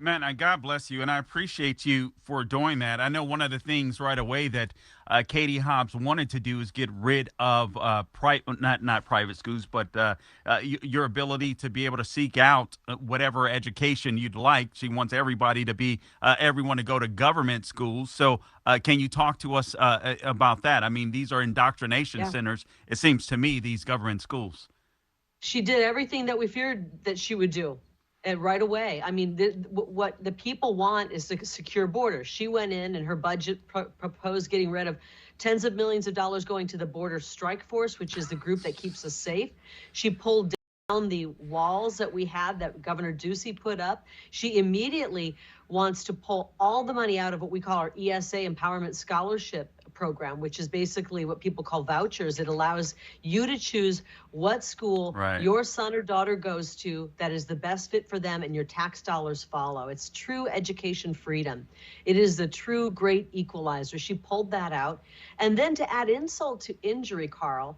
Man, God bless you, and I appreciate you for doing that. I know one of the things right away that Katie Hobbs wanted to do is get rid of not private schools, but your ability to be able to seek out whatever education you'd like. She wants everybody to be everyone to go to government schools. So, can you talk to us about that? I mean, these are indoctrination Yeah. centers. It seems to me these government schools. She did everything that we feared that she would do, and right away. I mean, what the people want is a secure border. She went in and her budget proposed getting rid of tens of millions of dollars going to the Border Strike Force, which is the group that keeps us safe. She pulled down the walls that we had that Governor Ducey put up. She immediately wants to pull all the money out of what we call our ESA Empowerment Scholarship program, which is basically what people call vouchers. It allows you to choose what school Right. your son or daughter goes to that is the best fit for them, and your tax dollars follow. It's true education freedom. It is the true great equalizer. She pulled that out. And then to add insult to injury, Carl,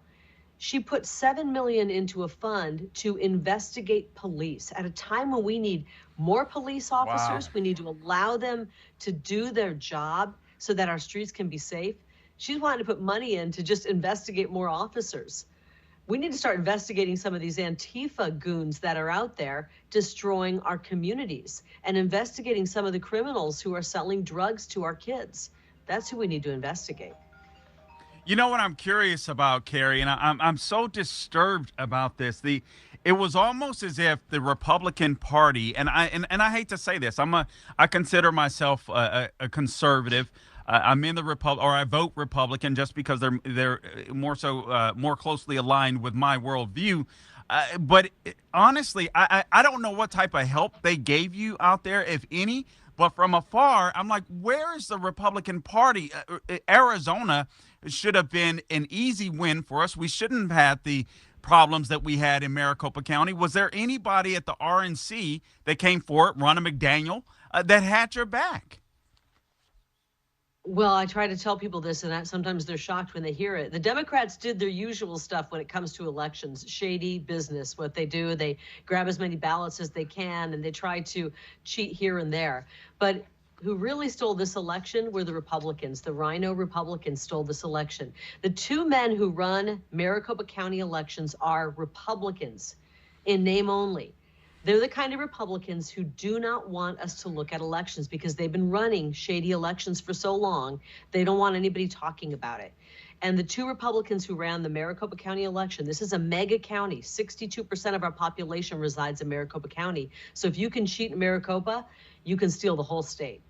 she put 7 million into a fund to investigate police at a time when we need more police Wow. officers. We need to allow them to do their job so that our streets can be safe. She's wanting to put money in to just investigate more officers. We need to start investigating some of these Antifa goons that are out there destroying our communities, and investigating some of the criminals who are selling drugs to our kids. That's who we need to investigate. You know what I'm curious about, Carrie, and I'm so disturbed about this. It was almost as if the Republican Party, and I hate to say this, I consider myself a conservative. I'm in the or I vote Republican just because they're more closely aligned with my worldview. But honestly, I don't know what type of help they gave you out there, if any. But from afar, I'm like, where is the Republican Party? Arizona should have been an easy win for us. We shouldn't have had the problems that we had in Maricopa County. Was there anybody at the RNC that came for it, Ronna McDaniel, that had your back? Well, I try to tell people this, and sometimes they're shocked when they hear it. The Democrats did their usual stuff when it comes to elections, shady business. What they do, they grab as many ballots as they can, and they try to cheat here and there. But who really stole this election were the Republicans. The Rhino Republicans stole this election. The two men who run Maricopa County elections are Republicans in name only. They're the kind of Republicans who do not want us to look at elections because they've been running shady elections for so long. They don't want anybody talking about it. And the two Republicans who ran the Maricopa County election, this is a mega county. 62% of our population resides in Maricopa County. So if you can cheat in Maricopa, you can steal the whole state.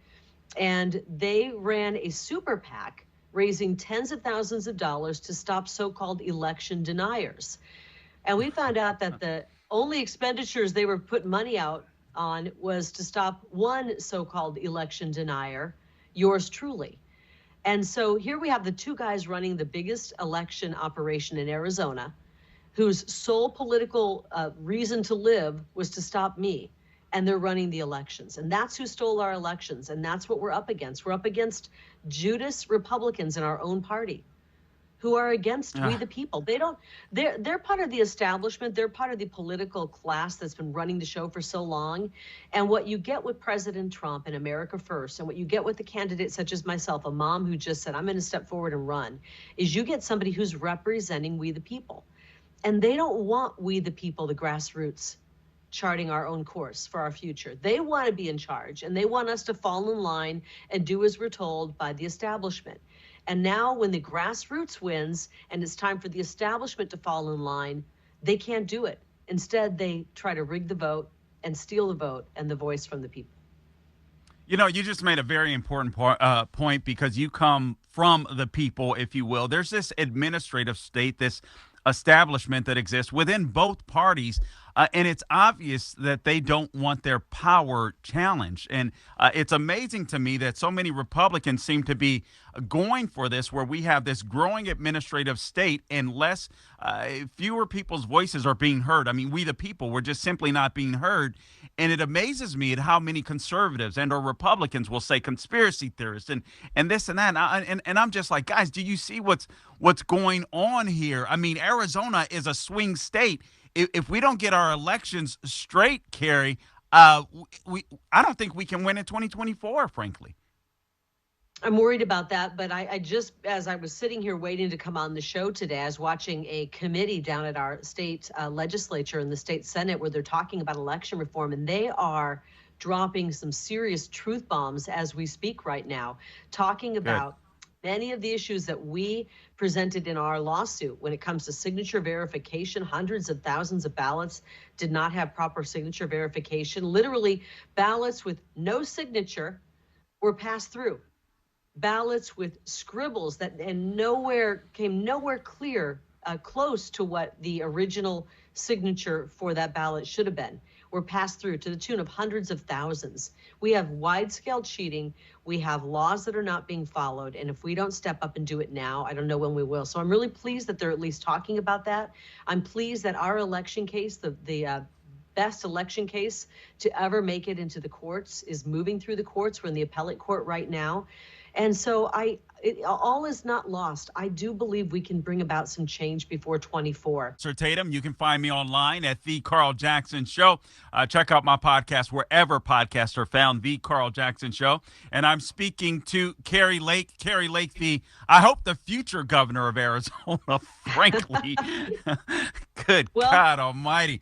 And they ran a super PAC raising tens of thousands of dollars to stop so-called election deniers. And we found out that the only expenditures they were putting money out on was to stop one so-called election denier, yours truly. And so here we have the two guys running the biggest election operation in Arizona, whose sole political reason to live was to stop me. And they're running the elections. And that's who stole our elections. And that's what we're up against. We're up against Judas Republicans in our own party who are against we the people. They're part of the establishment. They're part of the political class that's been running the show for so long. And what you get with President Trump and America First, and what you get with the candidates such as myself, a mom who just said, I'm going to step forward and run, is you get somebody who's representing we the people. And they don't want we the people, the grassroots, charting our own course for our future. They want to be in charge, and they want us to fall in line and do as we're told by the establishment. And now when the grassroots wins and it's time for the establishment to fall in line, they can't do it. Instead, they try to rig the vote and steal the vote and the voice from the people. You know, you just made a very important point because you come from the people, if you will. There's this administrative state, this establishment that exists within both parties. And it's obvious that they don't want their power challenged. And it's amazing to me that so many Republicans seem to be going for this, where we have this growing administrative state and fewer people's voices are being heard. I mean, we the people, we're just simply not being heard. And it amazes me at how many conservatives and or Republicans will say conspiracy theorists and this and that. And I'm just like, guys, do you see what's going on here? I mean, Arizona is a swing state. If we don't get our elections straight, Carrie, I don't think we can win in 2024, frankly. I'm worried about that, but I just, as I was sitting here waiting to come on the show today, I was watching a committee down at our state legislature and the state Senate where they're talking about election reform, and they are dropping some serious truth bombs as we speak right now, talking Good. about many of the issues that we presented in our lawsuit when it comes to signature verification. Hundreds of thousands of ballots did not have proper signature verification. Literally, ballots with no signature were passed through, ballots with scribbles that and nowhere clear, close to what the original signature for that ballot should have been, were passed through to the tune of hundreds of thousands. We have wide-scale cheating. We have laws that are not being followed, and if we don't step up and do it now, I don't know when we will. So I'm really pleased that they're at least talking about that. I'm pleased that our election case, the best election case to ever make it into the courts, is moving through the courts. We're in the appellate court right now. And so all is not lost. I do believe we can bring about some change before 24. Sir Tatum, you can find me online at The Carl Jackson Show. Check out my podcast wherever podcasts are found, The Carl Jackson Show. And I'm speaking to Kari Lake. Kari Lake, I hope the future governor of Arizona, frankly. Good Well, God almighty.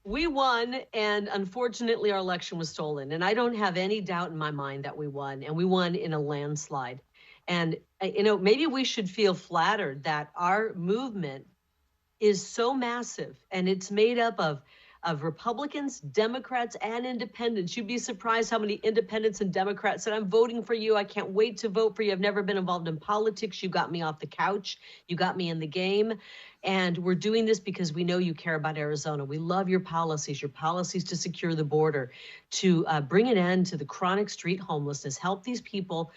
we won, and unfortunately, our election was stolen. And I don't have any doubt in my mind that we won, and we won in a landslide. And, maybe we should feel flattered that our movement is so massive, and it's made up of Republicans, Democrats, and independents. You'd be surprised how many independents and Democrats said, I'm voting for you. I can't wait to vote for you. I've never been involved in politics. You got me off the couch. You got me in the game. And we're doing this because we know you care about Arizona. We love your policies to secure the border, to bring an end to the chronic street homelessness, help these people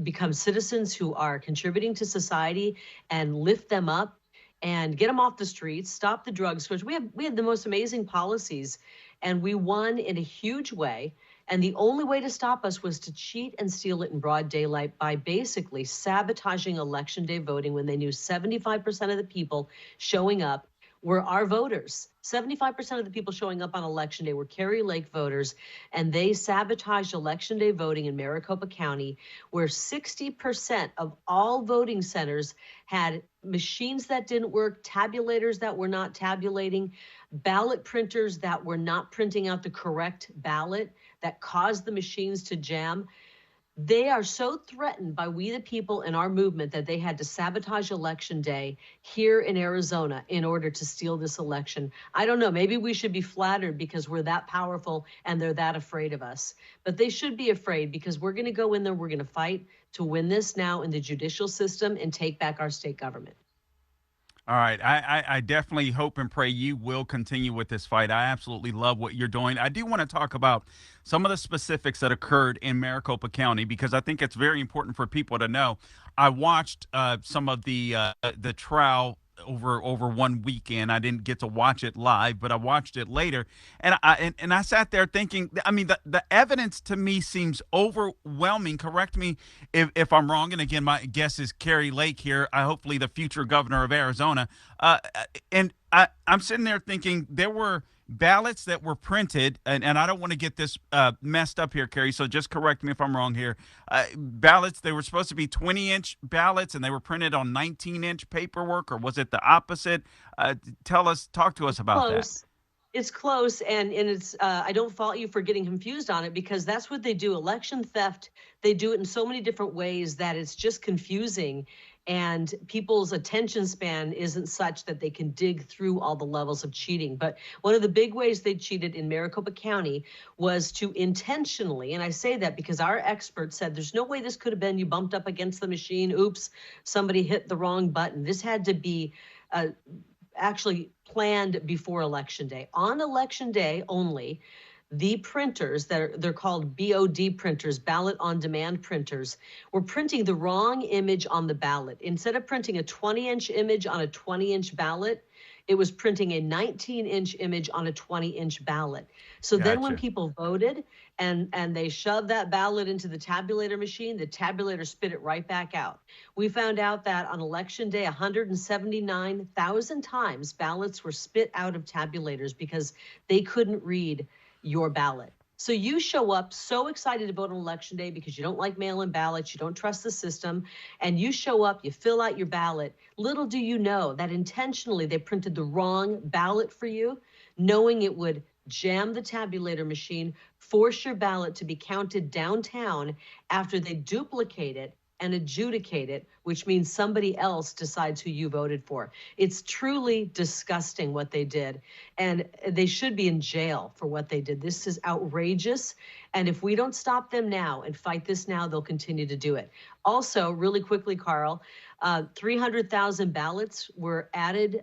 become citizens who are contributing to society, and lift them up and get them off the streets, stop the drug scourge. We had the most amazing policies, and we won in a huge way. And the only way to stop us was to cheat and steal it in broad daylight by basically sabotaging election day voting when they knew 75% of the people showing up were our voters. 75% of the people showing up on election day were Kari Lake voters, and they sabotaged election day voting in Maricopa County, where 60% of all voting centers had machines that didn't work, tabulators that were not tabulating, ballot printers that were not printing out the correct ballot, that caused the machines to jam. They are so threatened by we the people in our movement that they had to sabotage election day here in Arizona in order to steal this election. I don't know, maybe we should be flattered because we're that powerful and they're that afraid of us. But they should be afraid, because we're going to go in there, we're going to fight to win this now in the judicial system and take back our state government. All right. I definitely hope and pray you will continue with this fight. I absolutely love what you're doing. I do want to talk about some of the specifics that occurred in Maricopa County, because I think it's very important for people to know. I watched some of the trial over one weekend. I didn't get to watch it live, but I watched it later, and I sat there thinking. I mean, the evidence to me seems overwhelming. Correct me if I'm wrong. And again, my guess is Kari Lake here. Hopefully the future governor of Arizona. I'm sitting there thinking there were ballots that were printed, and I don't want to get this messed up here, Kari, so just correct me if I'm wrong here. Ballots, they were supposed to be 20-inch ballots, and they were printed on 19-inch paperwork, or was it the opposite? Talk to us about Close. that. It's close, and it's. I don't fault you for getting confused on it, because that's what they do. Election theft, they do it in so many different ways that it's just confusing, and people's attention span isn't such that they can dig through all the levels of cheating. But one of the big ways they cheated in Maricopa County was to intentionally, and I say that because our experts said there's no way this could have been you bumped up against the machine. Oops, somebody hit the wrong button. This had to be actually planned before election day. On election day only, the printers they're called BOD printers, ballot on demand printers, were printing the wrong image on the ballot. Instead of printing a 20-inch image on a 20-inch ballot, it was printing a 19-inch image on a 20-inch ballot. So then when people voted and they shoved that ballot into the tabulator machine, the tabulator spit it right back out. We found out that on election day, 179,000 times ballots were spit out of tabulators because they couldn't read your ballot. So you show up so excited to vote on election day because you don't like mail-in ballots, you don't trust the system, and you show up, you fill out your ballot. Little do you know that intentionally they printed the wrong ballot for you, knowing it would jam the tabulator machine, force your ballot to be counted downtown after they duplicate it and adjudicate it, which means somebody else decides who you voted for. It's truly disgusting what they did, and they should be in jail for what they did. This is outrageous, and if we don't stop them now and fight this now, they'll continue to do it. Also, really quickly, Carl, 300,000 ballots were added,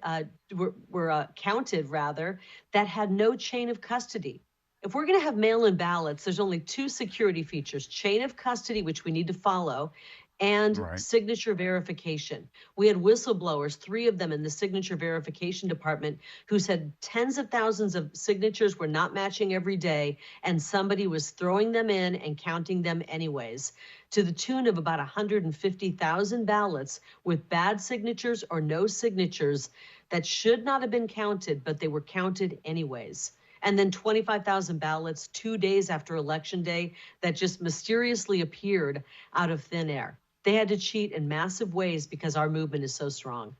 were counted rather, that had no chain of custody. If we're going to have mail-in ballots, there's only two security features: chain of custody, which we need to follow, and Right. signature verification. We had whistleblowers, 3 of them in the signature verification department, who said tens of thousands of signatures were not matching every day, and somebody was throwing them in and counting them anyways, to the tune of about 150,000 ballots with bad signatures or no signatures that should not have been counted, but they were counted anyways. And then 25,000 ballots 2 days after Election Day that just mysteriously appeared out of thin air. They had to cheat in massive ways because our movement is so strong.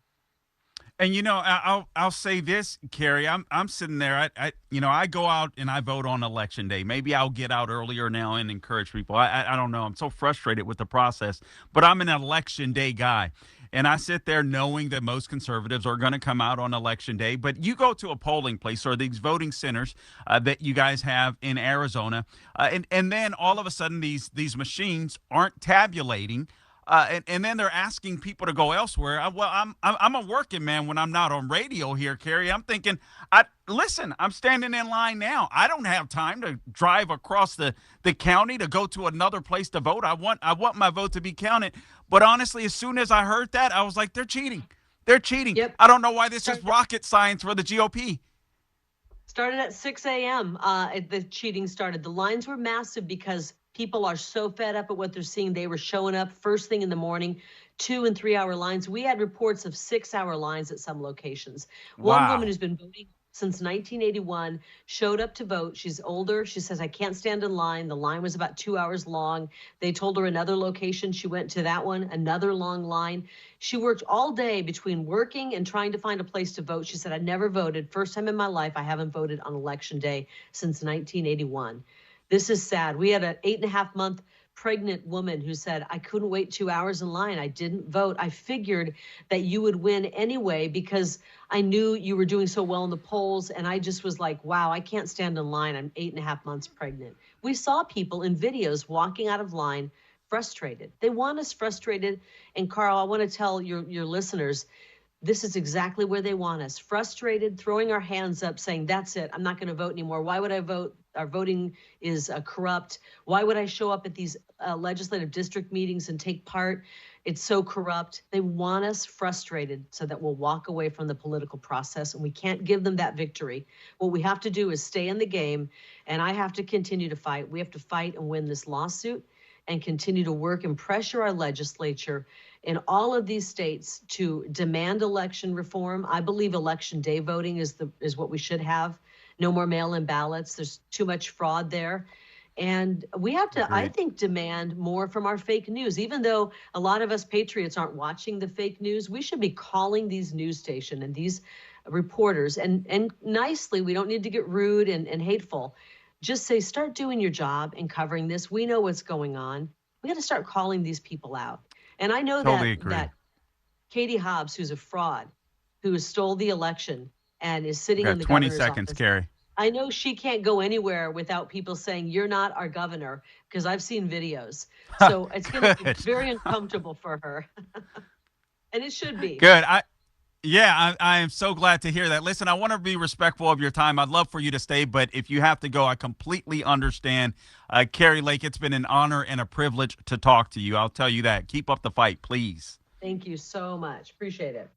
And I'll say this, Carrie. I'm sitting there. I go out and I vote on election day. Maybe I'll get out earlier now and encourage people. I don't know. I'm so frustrated with the process, but I'm an election day guy, and I sit there knowing that most conservatives are going to come out on election day. But you go to a polling place or these voting centers that you guys have in Arizona, and then all of a sudden these machines aren't tabulating. And then they're asking people to go elsewhere. I'm a working man when I'm not on radio here, Carrie. I'm thinking, listen, I'm standing in line now. I don't have time to drive across the county to go to another place to vote. I want my vote to be counted. But honestly, as soon as I heard that, I was like, they're cheating. They're cheating. Yep. I don't know why this is rocket science for the GOP. Started at 6 a.m. The cheating started. The lines were massive because people are so fed up at what they're seeing. They were showing up first thing in the morning, 2 and 3 hour lines. We had reports of 6-hour lines at some locations. One woman Wow. who's been voting since 1981 showed up to vote. She's older. She says, I can't stand in line. The line was about 2 hours long. They told her another location. She went to that one, another long line. She worked all day between working and trying to find a place to vote. She said, I never voted. First time in my life, I haven't voted on election day since 1981. This is sad. We had an 8.5-month pregnant woman who said, I couldn't wait 2 hours in line. I didn't vote. I figured that you would win anyway because I knew you were doing so well in the polls. And I just was like, wow, I can't stand in line. I'm 8.5 months pregnant. We saw people in videos walking out of line frustrated. They want us frustrated. And Carl, I want to tell your listeners, this is exactly where they want us. Frustrated, throwing our hands up, saying, that's it. I'm not going to vote anymore. Why would I vote? Our voting is corrupt. Why would I show up at these legislative district meetings and take part? It's so corrupt. They want us frustrated so that we'll walk away from the political process, and we can't give them that victory. What we have to do is stay in the game, and I have to continue to fight. We have to fight and win this lawsuit and continue to work and pressure our legislature in all of these states to demand election reform. I believe election day voting is what we should have. No more mail-in ballots. There's too much fraud there. And we have to, I Agreed. think, demand more from our fake news. Even though a lot of us patriots aren't watching the fake news, we should be calling these news stations and these reporters and nicely. We don't need to get rude and hateful. Just say, start doing your job and covering this. We know what's going on. We got to start calling these people out. And I know Totally agree. that Katie Hobbs, who's a fraud, who stole the election and is You sitting in got the 20 governor's seconds, office. Carrie. I know she can't go anywhere without people saying, you're not our governor, because I've seen videos. So it's going to be Good. very uncomfortable for her. And it should be. Good. I am so glad to hear that. Listen, I want to be respectful of your time. I'd love for you to stay, but if you have to go, I completely understand. Carrie Lake, it's been an honor and a privilege to talk to you. I'll tell you that. Keep up the fight, please. Thank you so much. Appreciate it.